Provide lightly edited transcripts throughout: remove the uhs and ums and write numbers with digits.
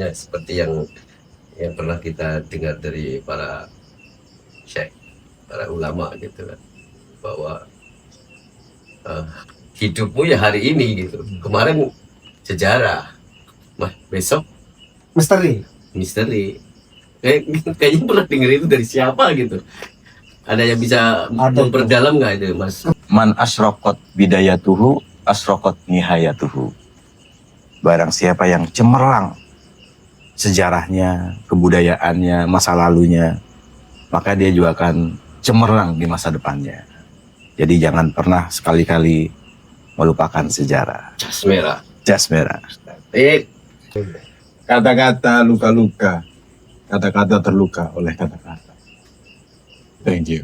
Ya, seperti yang pernah kita dengar dari para syekh, para ulama gitu kan, bahwa uh, hidupmu ya hari ini gitu, kemarin sejarah, besok misteri. Kayaknya pernah denger itu dari siapa gitu. Ada yang bisa memperdalam nggak itu, Mas? Man asrokot bidayatuhu asrokot nihayatuhu. Barang siapa yang cemerlang sejarahnya, kebudayaannya, masa lalunya, maka dia juga akan cemerlang di masa depannya. Jadi jangan pernah sekali-kali melupakan sejarah. Jas merah. Jas merah. Kata-kata luka-luka, kata-kata terluka oleh kata-kata. Thank you.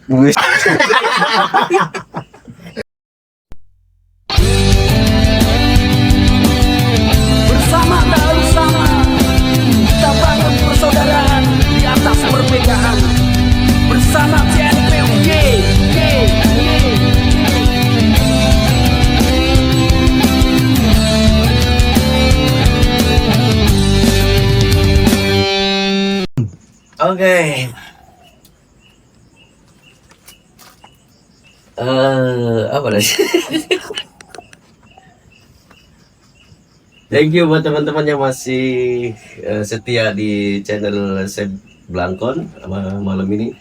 Bersama tak harus sama, kita bangun persaudaraan di atas perbedaan. Bersama CNPUG. Oke. Apa lagi? Thank you buat teman-teman yang masih setia di channel Seb Blangkon malam ini.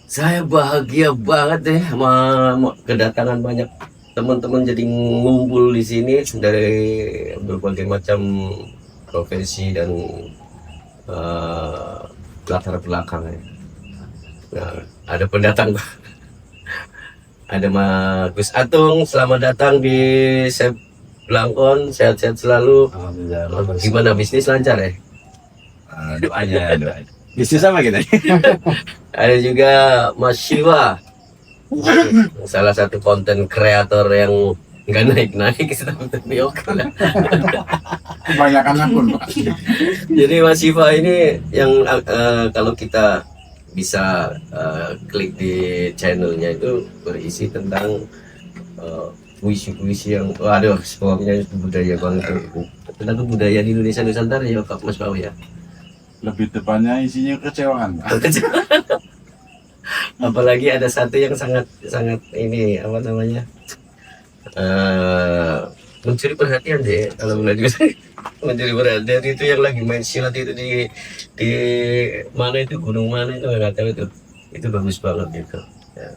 Saya bahagia banget deh sama kedatangan banyak teman-teman jadi ngumpul di sini dari berbagai macam profesi dan latar belakang ya. Nah, ada pendatang. Ada Mas Gus Atung, selamat datang di Seb Blangkon, sehat-sehat selalu. Alhamdulillah. Gimana bisnis lancar ya? Doanya. Bisnis apa kita? Ada juga Mas Shiva, salah satu konten kreator yang nggak naik-naik, tapi oke lah. Kebanyakan akun, Pak. Jadi Mas Shiva ini yang kalau kita bisa klik di channelnya itu berisi tentang puisi-puisi yang waduh pokoknya budaya banget tentang kebudayaan Indonesia Nusantara ya Pak Mas Pau ya. Lebih tepatnya isinya kecewaan, Pak. Apalagi ada satu yang sangat ini apa namanya mencuri perhatian deh kalau boleh juga. Mencuri perhatian itu yang lagi main silat itu di mana itu gunung mana itu nggak tahu itu bagus banget gitu ya.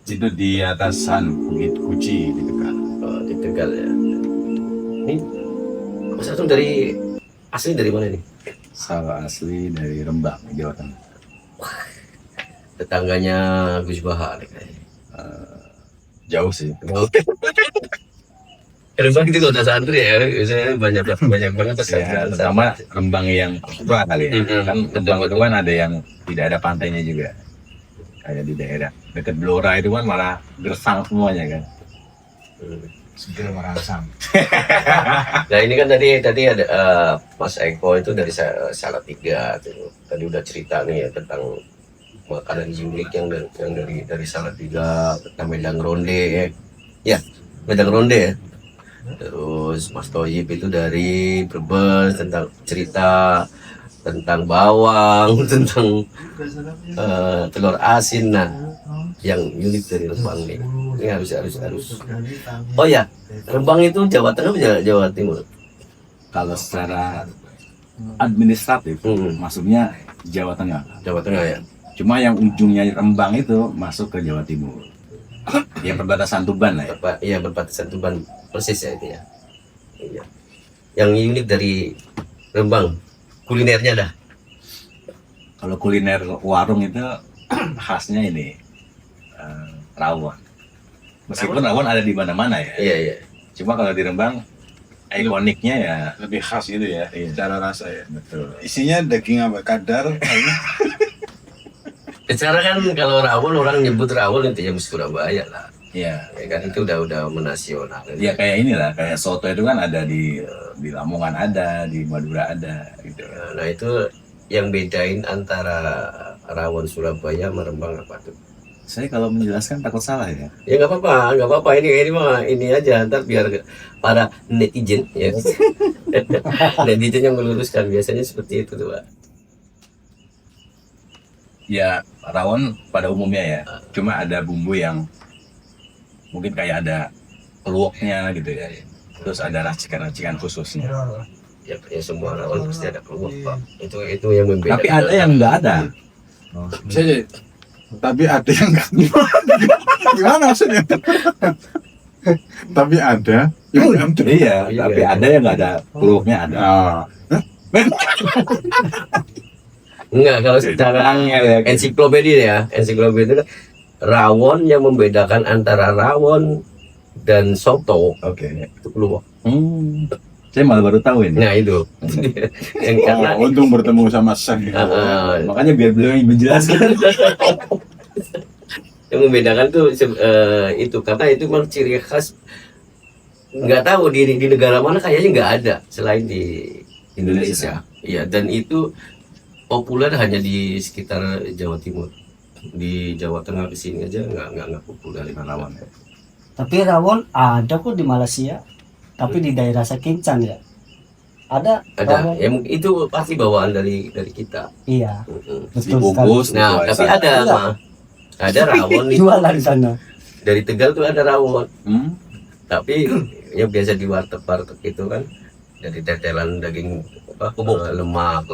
Itu di atasan Bukit Kuci di Tegal. Oh, di Tegal ya. Ini Mas Atung dari asli dari mana nih? Saya asli dari Rembang, Jawa Tengah. Tetangganya Gus Bahar kayaknya. Jauh sih. Rembang itu kota santri ya, biasanya banyak banget pesantren. Pertama Rembang yang tua kali ya. Kan Rembang itu kan ada yang tidak ada pantainya juga. Kayak di daerah dekat Blora itu kan malah gersang semuanya kan. Segera merasam. Nah ini kan tadi ada Mas Eko itu dari Salatiga tuh. Tadi udah cerita nih ya tentang makanan unik yang dari Salatiga, tentang Medang Ronde ya. Ya, Medang Ronde ya. Terus Mas Toyib itu dari Brebes tentang cerita tentang bawang, tentang telur asin. Nah, yang unik dari Rembang nih. Ini harus. Oh ya, Rembang itu Jawa Tengah atau Jawa Timur? Kalau secara administratif masuknya Jawa Tengah. Jawa Tengah ya. Cuma yang ujungnya Rembang itu masuk ke Jawa Timur. Ya perbatasan Tuban lah ya. Iya berbatasan Tuban persis ya itu ya. Iya. Yang unik dari Rembang kulinernya dah. Kalau kuliner warung itu khasnya ini rawon. Meskipun rawon ada di mana-mana ya. Iya. Cuma kalau di Rembang ikoniknya ya Lebih khas gitu ya, secara rasa ya. betul. Isinya daging apa? Kadar. Secara kan kalau rawon orang nyebut rawon itu ya mesti Surabaya lah. Iya. Ya kan itu udah menasional. Ya kayak inilah, kayak soto itu kan ada di Lamongan ada, di Madura ada gitu. Nah itu yang bedain antara rawon Surabaya sama Rembang apa tuh? Saya kalau menjelaskan takut salah ya. Ya nggak apa-apa. Ini mah ini aja, ntar biar para netizen ya, netizen yang meluruskan biasanya seperti itu tuh Pak. Ya rawon pada umumnya ya. Cuma ada bumbu yang mungkin kayak ada keluaknya gitu ya. Terus ada racikan-racikan khususnya. Ya semua rawon pasti ada keluar Pak. Itu yang membedakan. Tapi ada yang nggak ada. Saya, tapi ada yang nggak. Gimana maksudnya? Tapi ada yang nggak ada. Iya, Iya, tapi iya. ada yang nggak ada keluaknya ada. Ah, Enggak, kalau secara ensiklopedia itu kan rawon yang membedakan antara rawon dan soto Oke. itu keluak. Saya malah baru tahu ini. Nah itu yang karena oh, untung bertemu sama San. Makanya biar beliau yang menjelaskan. yang membedakan tuh itu karena itu memang ciri khas, nggak tahu di negara mana kayaknya nggak ada selain di Indonesia. Iya, dan itu populer hanya di sekitar Jawa Timur. Di Jawa Tengah kesini aja nggak populer rawon. Tapi rawon ada kok di Malaysia. Tapi di daerah Sekincang ya. Ada rawon. Ya mungkin itu pasti bawaan dari kita. Iya, Mm-mm. betul sekali. Dibungkus. Nah, tapi ada mah. Ada rawon nih. Jualan di sana. Dari Tegal tuh ada rawon. Hmm? Tapi ya biasa di warteg itu kan dari tetelan daging lemak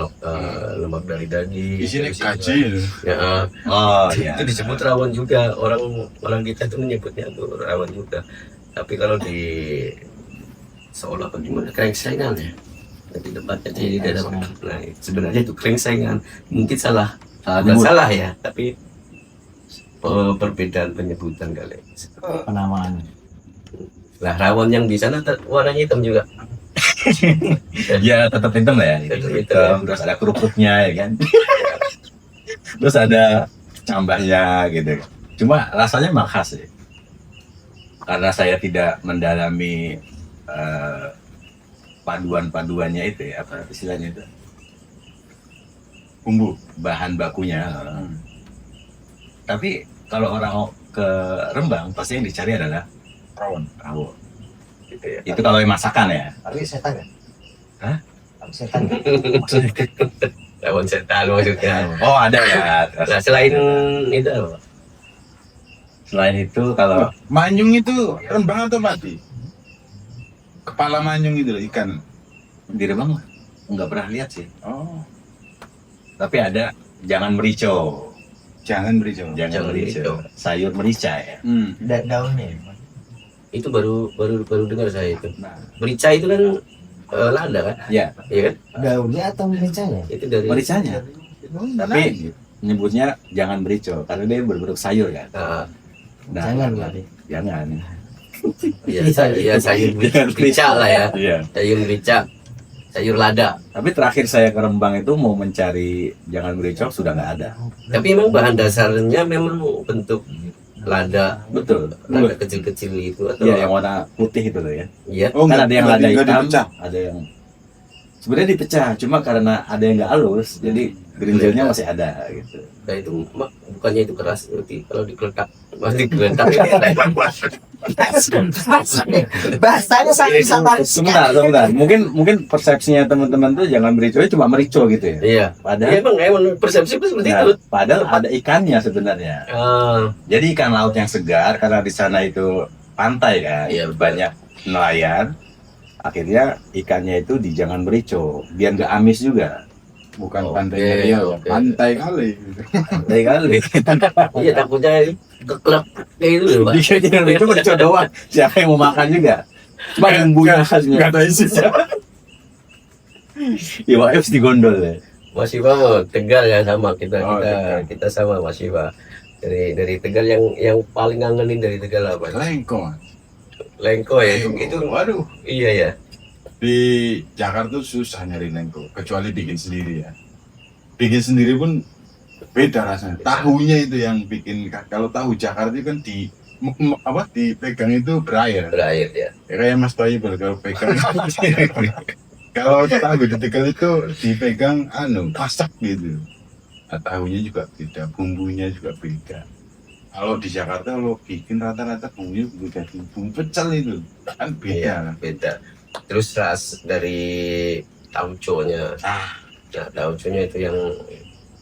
lemak dari daging. Di sini Terus kaji. ya, Oh iya. itu disebut rawon juga, orang kita tuh menyebutnya tuh rawon juga. Tapi kalau di seolah apa gimana krengsengan ya, di tempatnya di daerah. Nah, sebenarnya itu krengsengan, mungkin salah, bukan salah ya, tapi perbedaan penyebutan kali. Penamaan. Lah rawon yang di sana warnanya hitam juga. Ya tetap hitam lah ya. Tetap hitam. Hitam, terus ada kerupuknya ya kan. Terus ada cambahnya gitu. Cuma rasanya memang khas ya. Karena saya tidak mendalami paduan-paduannya itu ya, apa istilahnya itu? Bumbu. Bahan bakunya. Tapi kalau orang ke Rembang pasti yang dicari adalah Rawon. rawon. Gitu ya. Itu kalau yang masakan ya. Tapi setan ya? Hah? Tapi setan ya? Rawon setan maksudnya. Oh ada ya. Nah, selain itu apa? Selain itu kalau Manyung itu Rembang atau mati? Kepala manyung itu loh, ikan. di Rembang nggak pernah lihat sih. Oh, Tapi ada jangan merico. jangan beri jawab. Jangan Jangan merico. merico. Sayur merica ya. Daunnya. Itu baru dengar saya itu. Nah, Merica itu kan lada kan? ya Iya kan? Daunnya atau mericanya? Itu dari mericanya. Tapi nyebutnya jangan merico karena dia berbentuk sayur kan. Ah, Nah, Jangan berarti. jangan. iya sayur merica lah ya. Iya. Sayur merica, sayur lada. Tapi terakhir saya ke Rembang itu mau mencari jangan merico sudah nggak ada. Tapi memang bahan dasarnya memang bentuk lada, Betul. lada kecil-kecil itu atau Iya yang warna putih itu loh ya. iya. Oh, Kan ada yang lada nggak hitam, dipecah. ada yang sebenarnya dipecah, cuma karena ada yang nggak halus, jadi gerinjalnya masih ada gitu. Nah itu bukannya itu keras berarti kalau digeletak masih digeletak ini Bahasanya sangat santai. Sebentar. Mungkin persepsinya teman-teman tuh jangan merico cuma merico gitu ya. iya. Padahal Emang persepsi seperti nah, itu. padahal ada ikannya sebenarnya. Jadi ikan laut yang segar karena di sana itu pantai kan, Iya, betul. banyak nelayan. Akhirnya ikannya itu di jangan merico, biar nggak amis juga. Bukan Oke, pantainya dia, oke. pantai kali. Pantai kali. Iya takutnya keklep kayak gitu loh Pak. Dia jangan merico merico doang. Siapa yang mau makan juga? Cuma bumbunya khasnya. Nggak ada isinya. Ya harus digondol ya. Mas Iwa mau Tegal ya sama kita Oh, Tegal. kita sama Mas Iwa. Dari Tegal yang paling ngangenin dari Tegal apa? Lengko. Lengko ya itu Waduh. iya ya. Di Jakarta tuh susah nyari lengko, kecuali bikin sendiri ya. Bikin sendiri pun beda rasanya. Tahunya itu yang bikin. Kalau tahu Jakarta itu kan dipegang itu berair. Berair ya. Ya, kayak Mas Toyibel kalau pegang. Kalau tahu di Tegal itu dipegang masak gitu. Nah, tahunya juga beda, bumbunya juga beda. Kalau di Jakarta lo bikin rata-rata bumbunya bumbu daging, bumbu pecel itu kan beda Iya, kan. beda. Terus dari tauconya. Nah, tauconya itu yang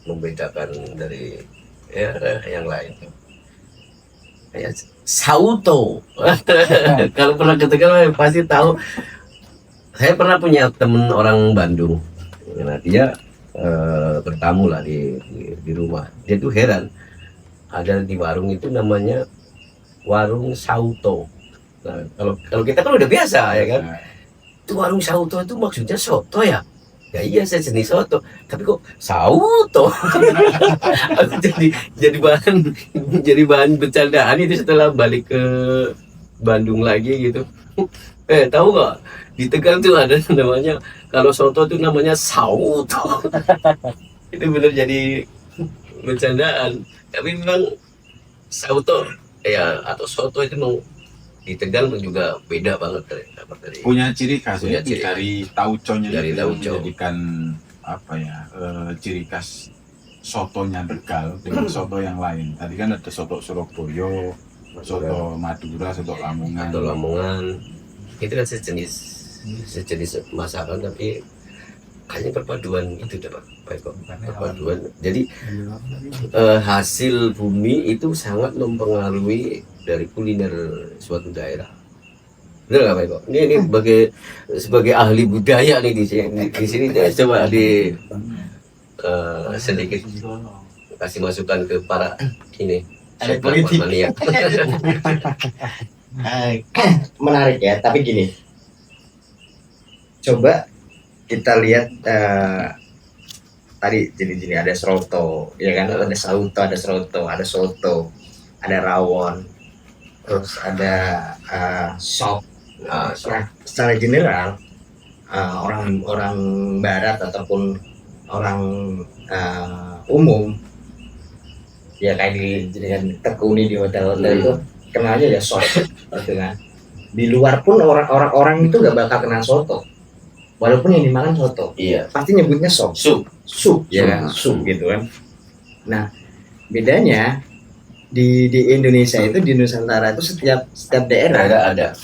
membedakan dari ya yang lain. Kayak sauto. Kalau pernah ke Tegal pasti tahu. Saya pernah punya temen orang Bandung. Nah, dia bertamu lah di rumah. Dia tuh heran. Ada di warung itu namanya warung sauto. Nah, kalau kita kan udah biasa ya kan. Nah, Itu warung sauto itu maksudnya soto ya? Ya iya saya jenis soto, tapi kok sauto? Aku jadi bahan bercandaan itu setelah balik ke Bandung lagi gitu. Tahu nggak di Tegal tuh ada namanya kalau soto tuh namanya sauto. Itu bener jadi bercandaan. Tapi memang sauto ya atau soto itu memang di Tegal juga beda banget dari punya ciri khas Punya ya, ciri. dari tauconya Dari itu yang tauco. menjadikan apa ya, ciri khas sotonya Tegal dengan soto yang lain. Tadi kan ada soto Surabaya, soto Madura, soto Lamongan. atau Lamongan. Itu kan sejenis masakan tapi kayaknya perpaduan itu deh Pak Eko. Perpaduan. Jadi hasil bumi itu sangat mempengaruhi dari kuliner suatu daerah. Benar nggak Pak Eko? Ini sebagai ahli budaya nih di sini saya coba sedikit kasih masukan ke para ini Ada chef politik. mania. Menarik ya, tapi gini, coba kita lihat tadi jadi ada seroto, ya kan, ada sauto, ada seroto, ada soto, ada rawon, terus ada sop. Nah, secara general orang Barat ataupun orang umum ya kayak dengan tekuni di hotel-hotel itu kenalnya ya sop gitu kan. Di luar pun orang itu nggak bakal kenal soto, walaupun yang dimakan soto Iya, pasti nyebutnya sop, sup. ya kan, sup gitu kan. Nah bedanya di Indonesia itu, di Nusantara itu setiap daerah Ada.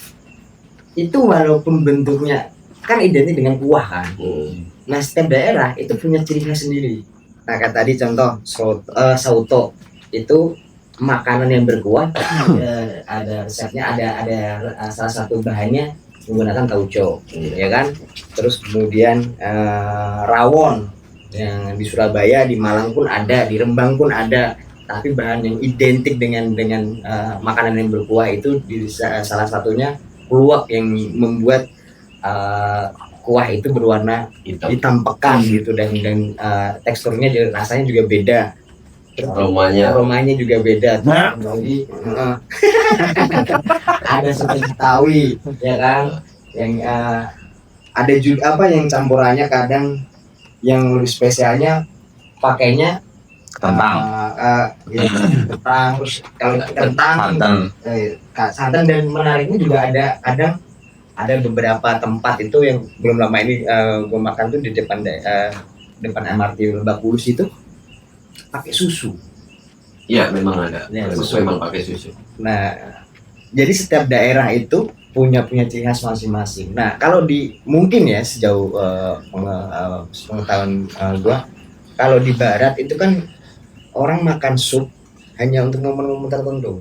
itu walaupun bentuknya kan identik dengan kuah kan. Nah setiap daerah itu punya ciri khas sendiri. Nah kayak tadi contoh sauto itu makanan yang berkuah, ada resepnya, ada salah satu bahannya menggunakan tauco, ya kan. Terus kemudian rawon yang di Surabaya, di Malang pun ada, di Rembang pun ada. Tapi bahan yang identik dengan makanan yang berkuah itu di salah satunya keluak yang membuat kuah itu berwarna hitam pekat gitu, dan teksturnya juga, rasanya juga beda. Aromanya juga beda. Jadi ada soto Betawi, ya kan, yang ada juga yang campurannya kadang yang lebih spesialnya pakainya Kentang. kentang, terus kalau kentang santan, dan menariknya juga ada beberapa tempat itu yang belum lama ini gue makan tuh di depan MRT Lebak Bulus itu pakai susu. Iya, memang ada. Ya, Memang pakai susu. Nah, jadi setiap daerah itu punya ciri khas masing-masing. Nah, kalau mungkin ya sejauh pengetahuan gua, kalau di barat itu kan orang makan sup hanya untuk momen-momen tertentu.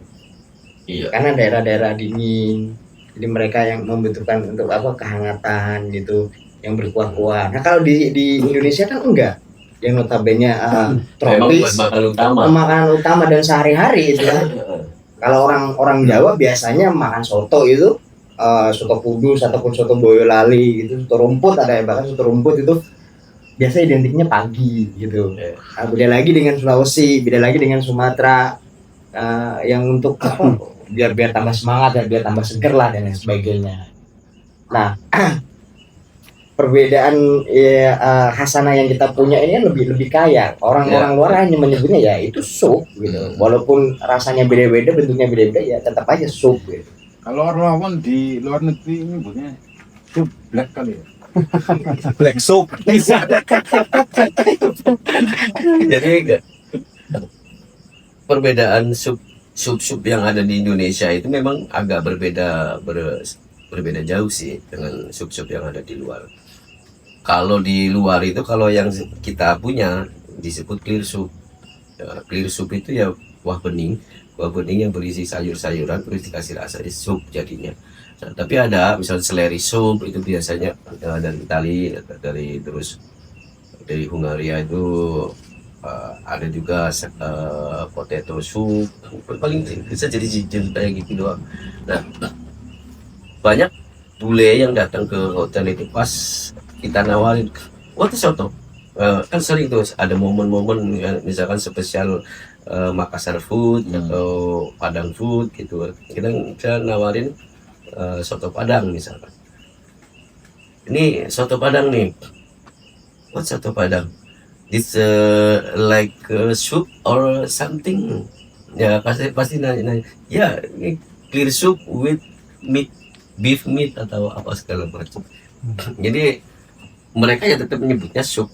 Iya. Karena daerah-daerah dingin, jadi mereka yang membutuhkan untuk kehangatan gitu, yang berkuah-kuah. Nah, kalau di Indonesia kan enggak, yang notabene tropis, makanan utama dan sehari-hari itu kan. Kalau orang Jawa biasanya makan soto itu soto kudus ataupun soto boyolali gitu, soto rumput, ada yang bahkan soto rumput itu biasa identiknya pagi gitu. Nah, beda lagi dengan Sulawesi, beda lagi dengan Sumatera, yang untuk biar tambah semangat, biar tambah seger lah dan lain sebagainya. Nah perbedaan khasana yang kita punya ini lebih kaya. Orang luar hanya menyebutnya ya itu sup gitu, walaupun rasanya beda-beda, bentuknya beda-beda, ya tetap aja sup gitu. Kalau rawon di luar negeri ini nyebutnya sup black kali ya. Black soup. Jadi perbedaan sup sup-sup yang ada di Indonesia itu memang agak berbeda jauh sih dengan sup-sup yang ada di luar. Kalau di luar itu, kalau yang kita punya disebut clear soup. Ya, clear soup itu ya buah bening yang berisi sayur-sayuran terus dikasih rasa sup jadinya. Nah, tapi ada misalnya seleri soup itu biasanya dari Itali, dari Hungaria itu ada juga potato soup, paling bisa jadi kayak gitu doang. Nah, banyak bule yang datang ke hotel itu pas kita nawarin, wah itu soto. Kan sering tuh ada momen-momen ya, misalkan spesial Makassar food atau Padang food gitu. Kita bisa nawarin soto Padang misalkan. Ini soto Padang nih. What soto Padang? It's like soup or something. Ya pasti nanya. Ya, ini clear soup with meat, beef meat atau apa segala macam. Jadi mereka ya tetap menyebutnya sup.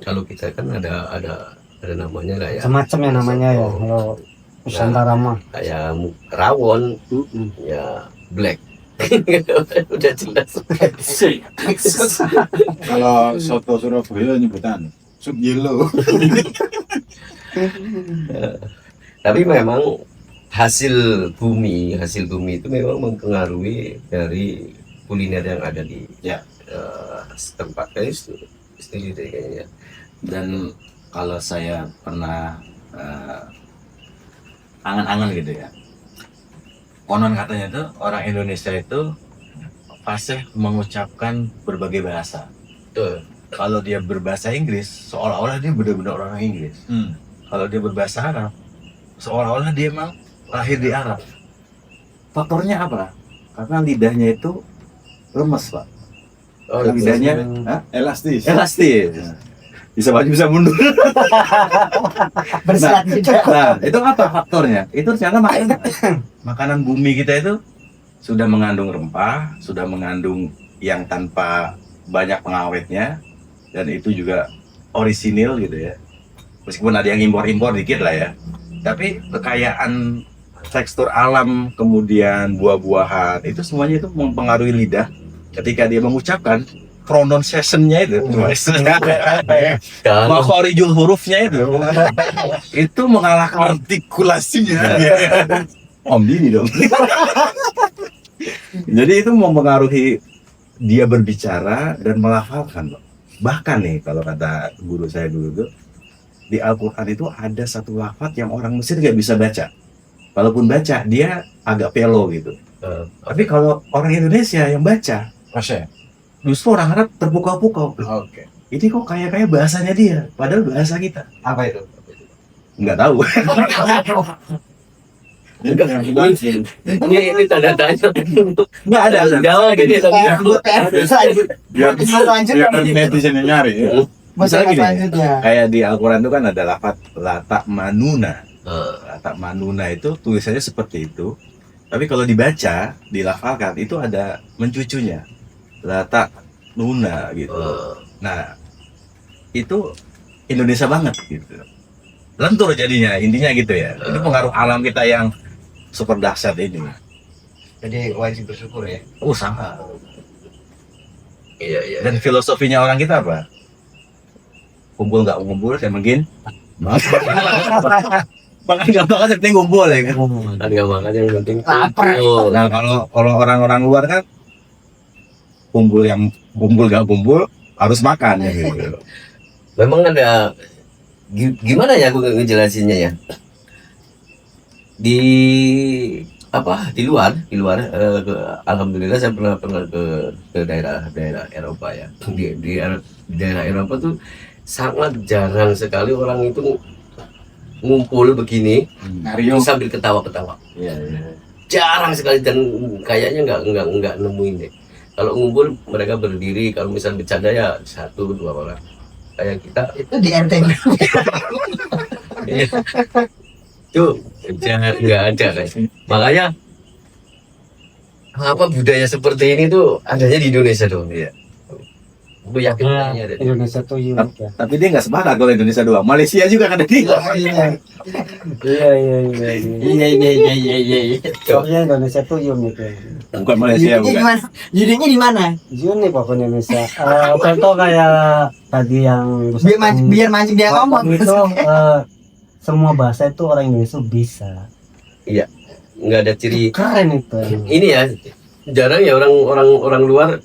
Kalau kita kan ada namanya lah ya. Semacam ya namanya ya kalau Nusantara mah. Kayak rawon, ya black. Udah jelas. Kalau soto Surabaya nyebutan sup yellow. Tapi memang hasil bumi itu memang mempengaruhi dari kuliner yang ada di setempat kayaknya. Dan kalau saya pernah angan-angan gitu ya, konon katanya tuh orang Indonesia itu fasih mengucapkan berbagai bahasa. Betul. Kalau dia berbahasa Inggris, seolah-olah dia benar-benar orang Inggris. Kalau dia berbahasa Arab, seolah-olah dia emang lahir di Arab. Faktornya apa? Karena lidahnya itu lemes, Pak. Lidahnya Elastis. elastis. Bisa maju bisa mundur. Berselat juga. Nah, itu apa faktornya? Itu ternyata makanan bumi kita itu sudah mengandung rempah, sudah mengandung yang tanpa banyak pengawetnya, dan itu juga orisinil gitu ya. Meskipun ada yang impor-impor dikit lah ya. Tapi kekayaan tekstur alam, kemudian buah-buahan, itu semuanya itu mempengaruhi lidah. Ketika dia mengucapkan, pronunciation-nya itu, makhorijul hurufnya itu mengalahkan Artikulasinya. Om Dini dong. Jadi itu mempengaruhi dia berbicara dan melafalkan, loh. Bahkan nih kalau kata guru saya dulu tuh, di Al-Quran itu ada satu lafaz yang orang Mesir nggak bisa baca. Walaupun baca, dia agak pelo gitu. Tapi kalau orang Indonesia yang baca, Masya. justru orang Arab terpukau-pukau. Oke. Ini kok kayak bahasanya dia, padahal bahasa kita. Apa itu? Nggak tahu. Ini tanda tanya. Nggak ada. Jawab gini Biar netizen yang nyari ya. Misalnya gini, selanjutnya. kayak di Al-Quran itu kan ada lafaz lata manuna. Lata manuna itu tulisannya seperti itu. Tapi kalau dibaca, dilafalkan itu ada mencucunya. Lata nuna gitu. Nah, itu Indonesia banget gitu. Lentur jadinya, intinya gitu ya. Itu pengaruh alam kita yang super dahsyat ini. Jadi wajib bersyukur ya. Sangat. Iya. Dan filosofinya orang kita apa? Kumpul nggak kumpul, saya mungkin. Makan nggak makan, yang penting kumpul ya kan. Kan nggak makan yang penting Lapar. kumpul. Nah kalau orang-orang luar kan kumpul nggak kumpul harus makan ya gitu. Memang ada gimana ya aku ngejelasinnya ya. Di luar alhamdulillah saya pernah ke daerah Eropa ya. Di daerah Eropa tuh sangat jarang sekali orang itu ngumpul begini sambil ketawa-ketawa. Jarang sekali, dan kayaknya nggak nemuin deh. Kalau ngumpul mereka berdiri, kalau misal bercanda ya 1-2 orang. Kayak kita Itu di NTB. tuh jangan, nggak ada guys. Makanya apa budaya seperti ini tuh adanya di Indonesia dong ya. Gue yakin kayaknya ada. Indonesia tuh unik ya. Tapi dia nggak sepakat kalau Indonesia doang. Malaysia juga kan ada dia. Iya. Pokoknya Indonesia tuh unik ya. Bukan Malaysia, bukan. Judulnya di mana? Unik pokoknya Indonesia. Contoh kayak tadi yang Biar mancing dia ngomong. itu semua bahasa itu orang Indonesia bisa. Nggak ada ciri. Keren itu. Ini ya jarang ya orang luar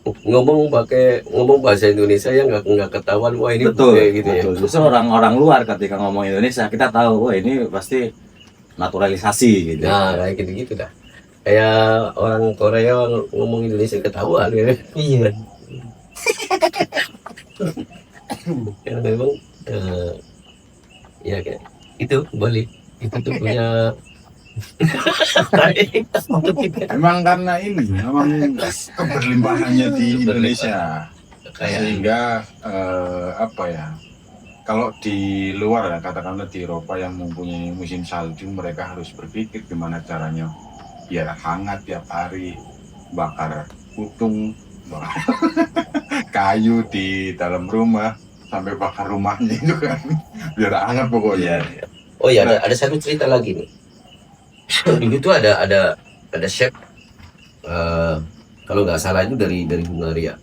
ngomong bahasa Indonesia yang nggak ketahuan wah ini Betul, kayak gitu betul. ya. Justru orang luar ketika ngomong Indonesia kita tahu, wah ini pasti naturalisasi gitu. Nah kayak gitu dah. Kayak orang Korea ngomong Indonesia ketahuan ya. Iya. Karena memang ya kayak itu Bali itu tuh punya Memang karena ini, memang keberlimpahannya di Indonesia. Sehingga apa ya? Kalau di luar ya, katakanlah di Eropa yang mempunyai musim salju, mereka harus berpikir gimana caranya biar hangat tiap hari, bakar putung, bakar kayu di dalam rumah, sampai bakar rumahnya itu kan, biar hangat pokoknya. Oh ya ada satu cerita lagi nih. Dulu tuh ada chef kalau nggak salah itu dari Hungaria.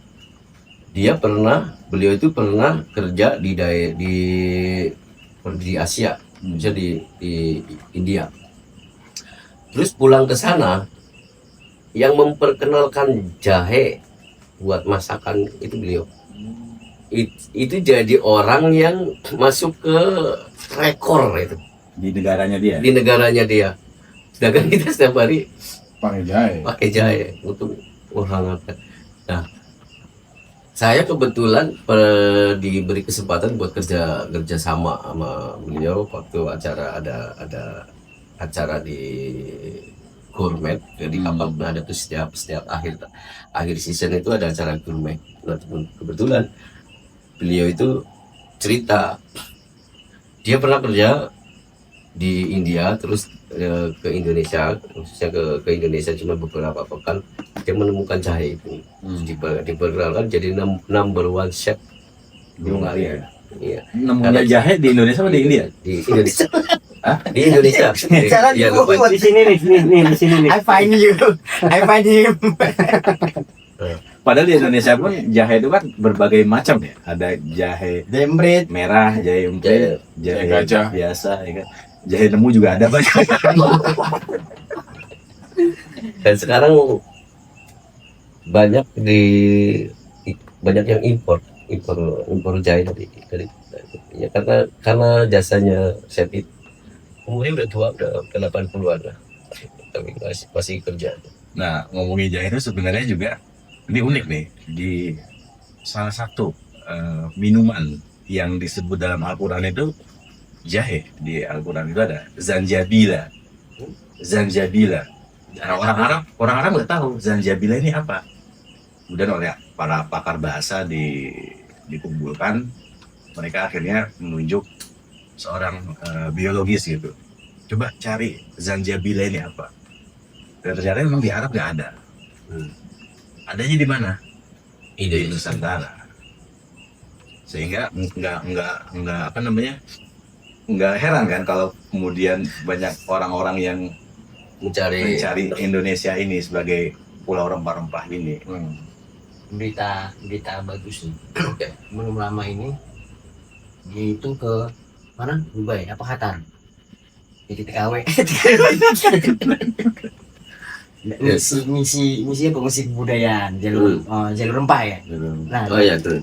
Beliau itu pernah kerja di Asia, misalnya di India. Terus pulang ke sana, yang memperkenalkan jahe buat masakan itu beliau. Itu jadi orang yang masuk ke rekor itu Di negaranya dia. di negaranya dia. Sedangkan kita setiap hari Pakai jahe. untuk menghangatkan. Nah, saya kebetulan diberi kesempatan buat kerja sama beliau waktu ada acara di gourmet. Jadi kapal ada tuh setiap akhir season itu ada acara gourmet. Nah, kebetulan beliau itu cerita dia pernah kerja di India terus ke Indonesia, khususnya ke Indonesia cuma beberapa pekan, dia menemukan jahe itu. Diperkenalkan jadi number one chef Di Hungaria. Iya. Nemunya jahe di Indonesia apa di India? Di Indonesia. Di Indonesia. Cara Iya, lupa. Di sini nih, di sini nih. I find him. Padahal di Indonesia pun jahe itu kan berbagai macam ya. Ada jahe Jembret. merah, jahe emprit, jahe gajah. biasa, ya kan. Jahe nemu juga ada banyak. Dan sekarang banyak yang impor jahe dari ya karena jasanya chef itu umurnya udah tua, udah 80-an lah, tapi masih kerja. Nah, ngomongin jahe itu sebenarnya juga ini unik nih, di salah satu minuman yang disebut dalam Al-Quran itu jahe. Di Al-Quran itu ada zanjabila. Nah, orang Arab nggak tahu zanjabila ini apa. Kemudian oleh para pakar bahasa dikumpulkan, mereka akhirnya menunjuk seorang biologis gitu. Coba cari zanjabila ini apa. Dan ternyata memang di Arab nggak ada. Adanya di mana? Di Nusantara. Sehingga nggak apa namanya, nggak heran kan kalau kemudian banyak orang-orang yang Mencari Indonesia ini sebagai pulau rempah-rempah ini. Berita bagus nih. Belum lama ini dia itu ke mana? Dubai apa Qatar? Di TKW. misi apa? Misi kebudayaan jalur rempah ya. Nah, oh ya tuh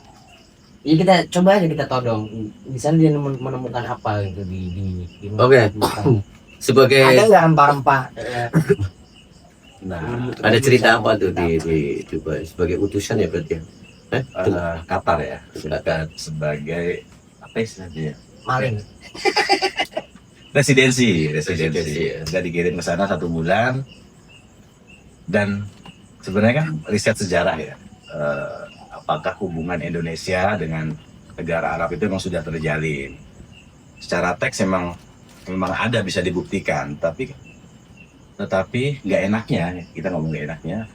ini kita coba aja kita todong. Di sana dia menemukan apa gitu di Oke. Sebagai ada nggak rempah-rempah? Nah, ada cerita apa tuh di Dubai sebagai utusan ya berarti ya? Qatar ya, silakan sebagai apa istilahnya? Maling. Residensi. Ya. Sudah dikirim ke sana 1 bulan. Dan sebenarnya kan riset sejarah ya, apakah hubungan Indonesia dengan negara Arab itu memang sudah terjalin. Secara teks memang ada, bisa dibuktikan, tetapi nggak enaknya, kita ngomong nggak enaknya,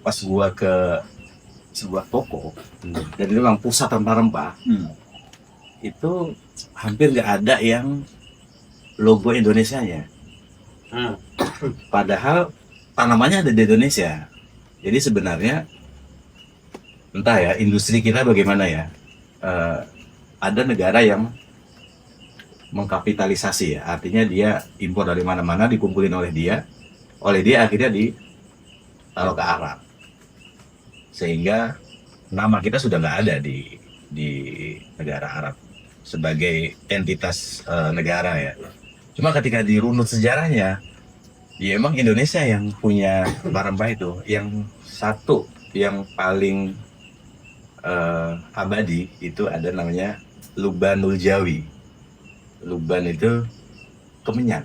pas gua ke sebuah toko dan itu memang pusat rempah-rempah, itu hampir nggak ada yang logo Indonesianya. Padahal tanamannya ada di Indonesia. Jadi sebenarnya entah ya industri kita bagaimana ya. Ada negara yang mengkapitalisasi ya, artinya dia impor dari mana-mana dikumpulin oleh dia akhirnya ditaruh ke Arab, sehingga nama kita sudah nggak ada di negara Arab sebagai entitas negara ya. Cuma ketika dirunut sejarahnya, ya emang Indonesia yang punya rempah itu. Yang satu yang paling abadi itu ada namanya Lubanul Jawi. Luban itu kemenyan.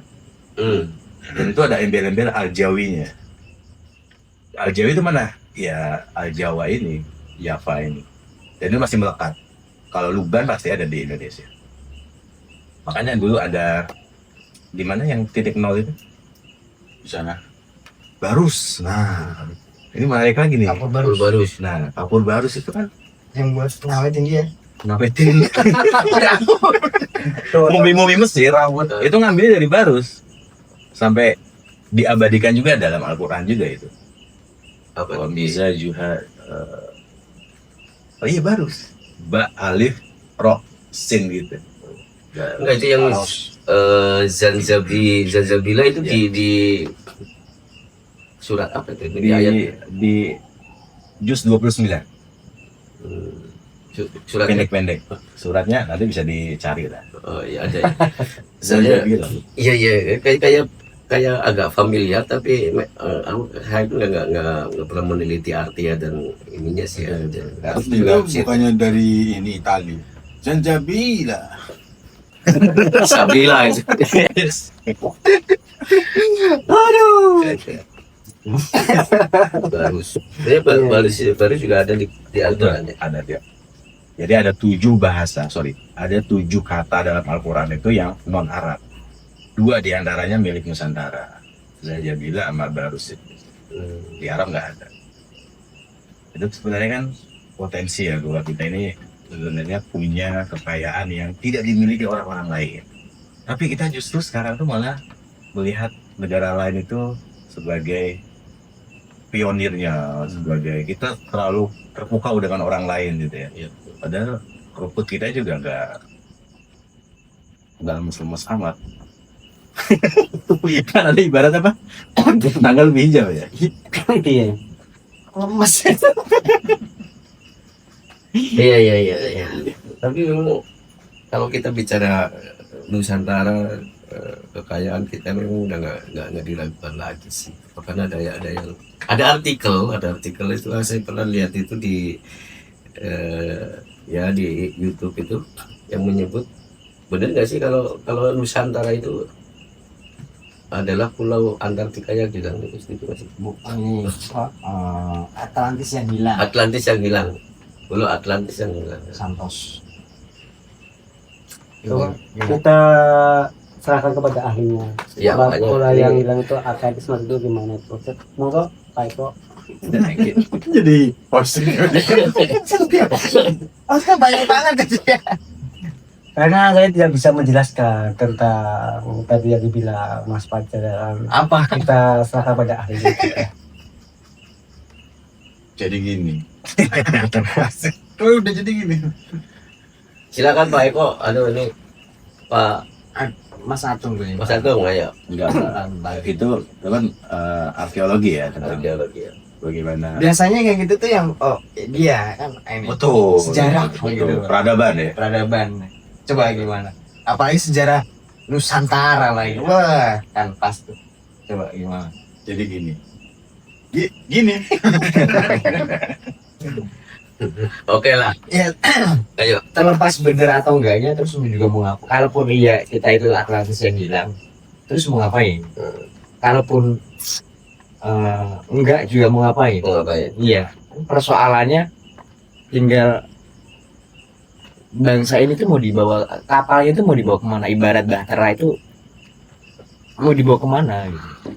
Dan itu ada embel-embel Al-Jawinya. Al-Jawi itu mana? Ya Al-Jawa ini, Java ini. Dan itu masih melekat. Kalau Luban pasti ada di Indonesia. Makanya dulu ada di mana yang titik nol itu? Di sana. Barus. Nah, ini menarik lagi nih. Kapur Baru Barus. Nah, Kapur Barus itu kan Yang buat ngawetin dia. ngawetin mobil-mobil Mesir itu ngambil dari Barus, sampai diabadikan juga dalam Al-Quran juga itu. apa Wa di bisa juga oh iya Barus, ba alif ro sin gitu. enggak itu yang Zanzabila itu di surat apa itu? Di ayat Di juz 29 surat pendek-pendek. Suratnya nanti bisa dicari lah. Oh iya ada. Saya iya kayak agak familiar tapi saya itu nggak pernah meneliti arti dan ininya sih ya. Terus juga bukannya dari ini Itali. Zanjabila. Sabila itu. Baru juga ada di Al-Quran ya. Ada dia. Jadi ada 7 bahasa, ada 7 kata dalam Al-Quran itu yang non Arab. 2 diantaranya milik Nusantara. Zanjabila sama Barus itu. Di Arab nggak ada. Itu sebenarnya kan potensi ya bahwa kita ini sebenarnya punya kekayaan yang tidak dimiliki orang-orang lain. Tapi kita justru sekarang tuh malah melihat negara lain itu sebagai pionirnya, sebagai kita terlalu terpukau dengan orang lain gitu ya. Padahal rumput kita juga nggak lemes-lemes amat. Kan ada ibarat apa? Tanggal lebih hijau ya. Iya. Lemes. Iya. Tapi memang kalau kita bicara Nusantara kekayaan kita memang udah nggak diragukan lagi sih. Bahkan ada yang artikel itu saya pernah lihat itu di di YouTube itu yang menyebut benar nggak sih kalau Nusantara itu adalah pulau Antartika yang hilang itu masih Bukan ini Atlantis yang hilang. Atlantis yang hilang, pulau Atlantis yang hilang. Santos. Kita serahkan kepada ahlinya. Ya, Kalau makanya pola ini- yang hilang itu Atlantis maksud itu gimana itu? Monggo, Pak Eko. Jadi posting. Oh, banyak banget ya. Karena saya tidak bisa menjelaskan tentang tadi yang dibilang Mas Fajar dalam Apa? kita serahkan pada ahlinya. Jadi gini. Oh, udah jadi gini. Silakan Pak Eko, aduh ini Pak Mas Atung gue. Mas Agung ayo. Enggak, itu kan arkeologi ya tentang Ideologi ya. bagaimana Biasanya kayak gitu tuh yang dia kan ini. betul Sejarah betul. gitu. Peradaban ya. Peradaban. Coba gimana? Apalagi sejarah Nusantara lagi. Wah, kan pas tuh. Coba gimana? Jadi gini. Gini. Oke lah, Ya, ayo. terlepas bener atau enggaknya terus juga mau ngapain? Kalaupun iya kita itu Atlantis yang hilang, terus mau ngapain? Kalaupun enggak juga mau ngapain? Mau ngapain? Iya, persoalannya tinggal bangsa ini tuh mau dibawa, kapalnya itu mau dibawa kemana? Ibarat Bahtera itu mau dibawa kemana gitu.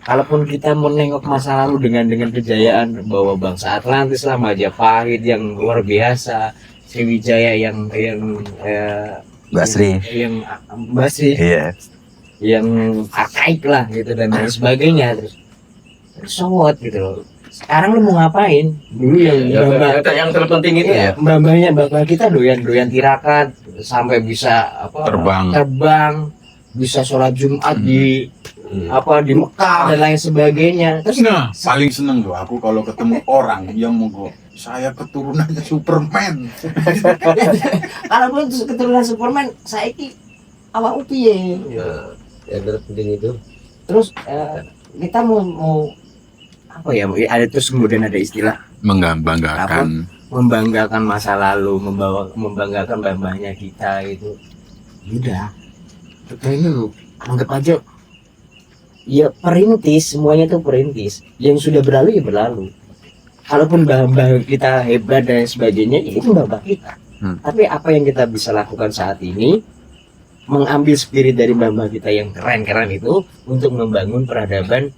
kalaupun kita menengok masa lalu dengan kejayaan bahwa bangsa Atlantis lah, Majapahit yang luar biasa, Sriwijaya yang Basri. yang Basri Iya. yang arkaik lah gitu dan lain sebagainya, terus so what gitu loh. Sekarang lu mau ngapain? Dulu Yang terpenting itu ya. mbak kita doyan tirakat sampai bisa terbang, bisa sholat Jumat di di Mekah dan lain sebagainya. Terus Nah, paling seneng tuh aku kalau ketemu orang yang mau saya keturunannya Superman. kalau pun keturunan Superman, saya awak piye. Nah, yang terpenting itu. Terus kita mau apa ya? Ada terus kemudian ada istilah membanggakan masa lalu, membanggakan bambahnya kita itu. Udah, kita ini anggap aja ya perintis, semuanya tuh perintis. Yang sudah berlalu ya berlalu. Kalaupun mbah kita hebat dan sebagainya, itu mbah kita. Tapi apa yang kita bisa lakukan saat ini, mengambil spirit dari mbah kita yang keren-keren itu untuk membangun peradaban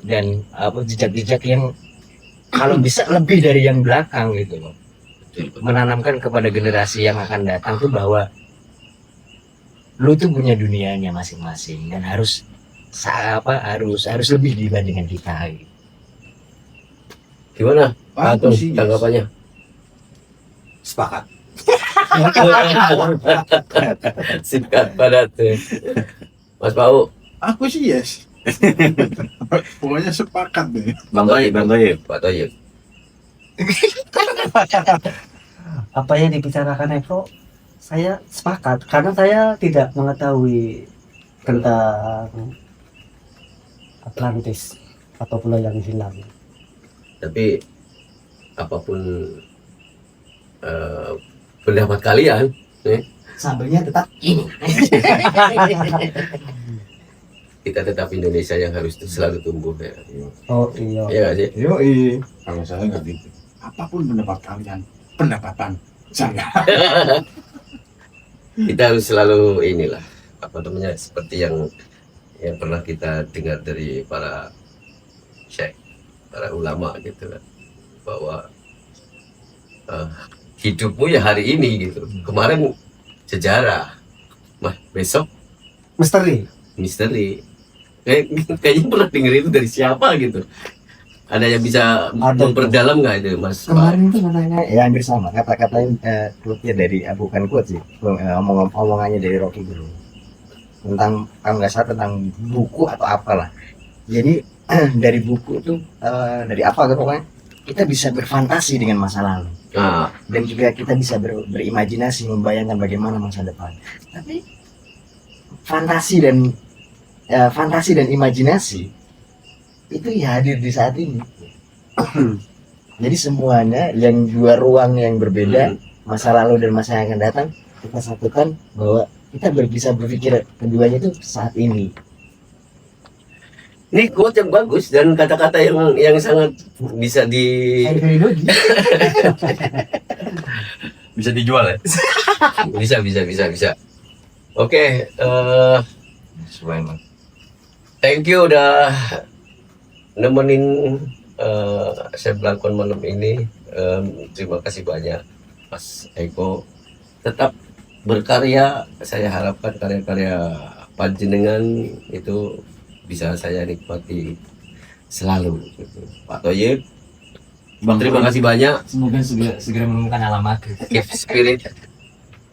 dan jejak-jejak yang kalau bisa lebih dari yang belakang gitu loh. Menanamkan kepada generasi yang akan datang tuh bahwa lu tuh punya dunianya masing-masing dan harus lebih dibandingkan kita gitu. Gimana? Atau Aku sih tanggapannya? Sepakat. Singkat padat. Mas Pau, Aku sih yes. Pokoknya sepakat deh. Bang Toyib. Pak Toyib. Apa yang dibicarakan Eko, saya sepakat karena saya tidak mengetahui tentang Atlantis atau pulau yang hilang. Tapi apapun pendapat kalian, Sambelnya tetap ini. kita tetap Indonesia yang harus selalu tumbuh ya. Oh iya. Iya nggak sih? Yoi. Kalau saya nggak gitu. Apapun pendapat kalian, pendapatan saya. Kita harus selalu inilah apa namanya seperti yang pernah kita dengar dari para syekh, para ulama gitu kan, bahwa hidupmu ya hari ini gitu. Kemarin sejarah, besok misteri. Kayaknya pernah denger itu dari siapa gitu. Ada yang bisa memperdalam nggak itu Mas? Kemarin tuh katanya ya hampir sama kata-katanya quote-nya dari bukan quote sih, omongannya dari Rocky dulu tentang kalau nggak salah tentang buku atau apalah. Jadi dari buku itu dari apa gitu pokoknya kita bisa berfantasi dengan masa lalu. Nah, Dan juga kita bisa berimajinasi membayangkan bagaimana masa depan. Tapi fantasi dan imajinasi itu ya hadir di saat ini. Jadi semuanya yang dua ruang yang berbeda, masa lalu dan masa yang akan datang, kita satukan bahwa kita bisa berpikir keduanya itu saat ini. ini quote yang bagus dan kata-kata yang sangat bisa Bisa dijual ya? bisa. Oke, thank you udah nemenin saya Blangkon malam ini. Terima kasih banyak Mas Eko. Tetap berkarya. Saya harapkan karya-karya panjenengan itu bisa saya nikmati selalu. Pak Toyib, terima kasih banyak. Semoga segera menemukan alamat. Keep spirit,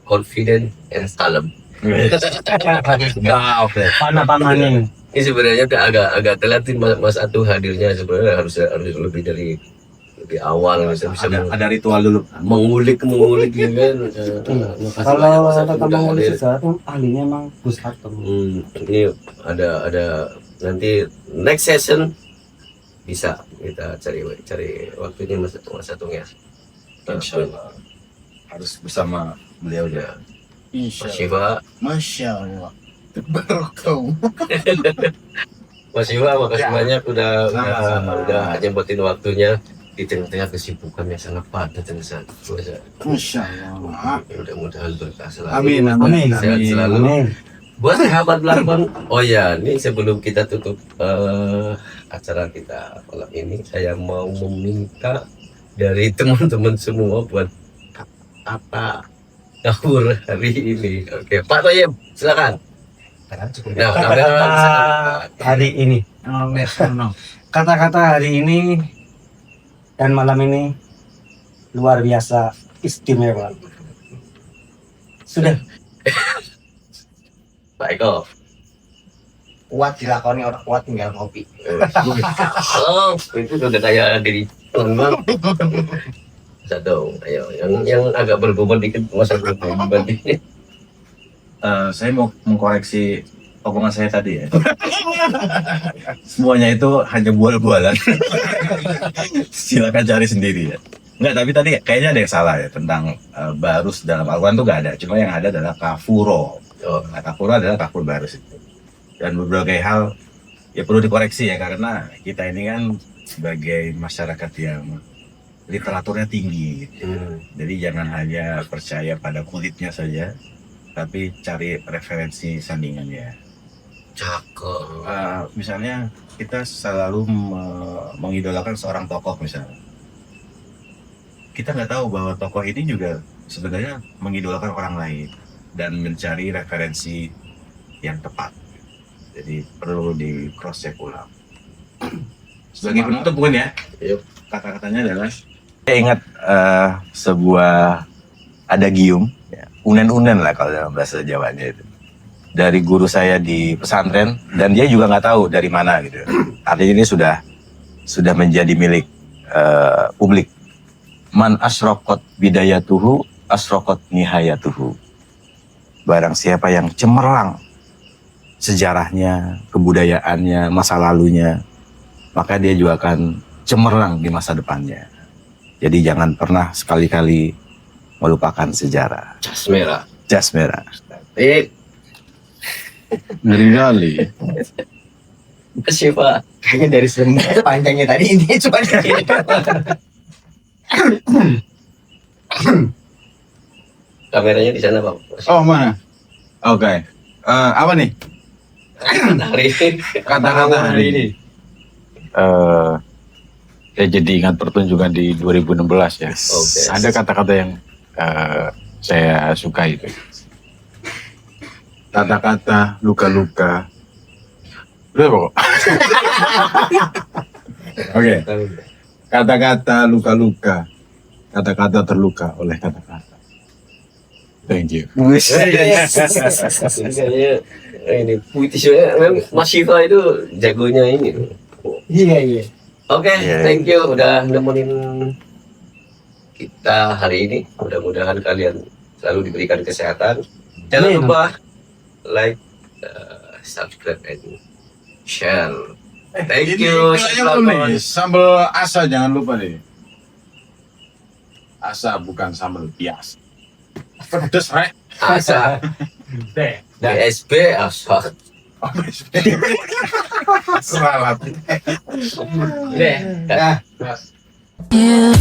confident, and calm. Pamannya. Ini sebenarnya udah agak telat nih Mas Atu hadirnya, sebenarnya harus lebih dari awal bisa Ada ritual dulu. mengulik gitu kan. Makasih banyak, Kalau Mas Atu tentang udah mengulik hadir. sejarah tuh ahlinya emang Gus Atom. Ini ada nanti next session bisa kita cari waktunya Mas Atung ya. Insya Allah harus bersama beliau ya. Mas Syifa, Masya Allah. Barokah. Mas Syifa, makasih banyak udah Sama-sama. nyempetin waktunya di tengah-tengah kesibukan yang sangat padat dan sangat Masya Allah. mudah-mudahan berkah selalu. Amin. Amin. Sehat selalu. Amin. Buat sahabat Lampung, oh ya, ini sebelum kita tutup acara kita malam ini, saya mau meminta dari teman-teman semua buat kata dahur hari ini. Oke, Pak Toyib, silakan. Nah, Kata-kata hari ini. Kata-kata hari ini dan malam ini luar biasa istimewa. Sudah. Pak Eko. Kuat dilakoni orang kuat tinggal ngopi. Oh, itu udah kayak diri teman. Satu, ayo, yang agak berbobot dikit, masa berbobot dikit. Saya mau mengkoreksi omongan saya tadi ya. Semuanya itu hanya bual-bualan. Silakan cari sendiri ya. Enggak, tapi tadi kayaknya ada yang salah ya tentang barus dalam Al-Quran tuh nggak ada. Cuma yang ada adalah kafuro. Nah, kafuro adalah kafur barus itu. Dan berbagai hal ya perlu dikoreksi ya, karena kita ini kan sebagai masyarakat yang literaturnya tinggi gitu. Jadi jangan hanya percaya pada kulitnya saja, tapi cari referensi sandingannya. Cakep. Misalnya kita selalu mengidolakan seorang tokoh misalnya. Kita nggak tahu bahwa tokoh ini juga sebenarnya mengidolakan orang lain dan mencari referensi yang tepat. Jadi perlu di cross check ulang. Sebagai penutup mungkin ya, Yuk. kata-katanya adalah saya ingat sebuah adagium, ya, unen-unen lah kalau dalam bahasa Jawanya itu, dari guru saya di pesantren, dan dia juga nggak tahu dari mana gitu. Artinya ini sudah menjadi milik publik. Man asrokot bidayatuhu asrokot nihayatuhu. Barang siapa yang cemerlang sejarahnya, kebudayaannya, masa lalunya, maka dia juga akan cemerlang di masa depannya. Jadi jangan pernah sekali-kali melupakan sejarah. Jas merah. Jas merah. Ngeri kali. Kasih Pak. Kayaknya dari sebenarnya panjangnya tadi ini cuma Kameranya di sana Pak. Oh mana? Oke. Apa nih? Hari ini. Kata-kata hari ini. Saya jadi ingat pertunjukan di 2016 ya. Oke. Ada kata-kata yang saya suka itu. Kata-kata luka-luka. Udah pokok. Oke. Kata-kata luka-luka. Kata-kata terluka oleh kata-kata. Thank you. Ini kayaknya ini puitisnya memang Mas Syifa itu jagonya ini. Iya. Oke, Iya. thank you udah nemenin kita hari ini. Mudah-mudahan kalian selalu diberikan kesehatan. Jangan Amin. lupa like, subscribe, and share. Thank Ini you. iklannya belum nih. Sambal asa jangan lupa nih. Asa bukan sambal biasa. Pedes rek. Asa DSB asa. Selamat. Deh. You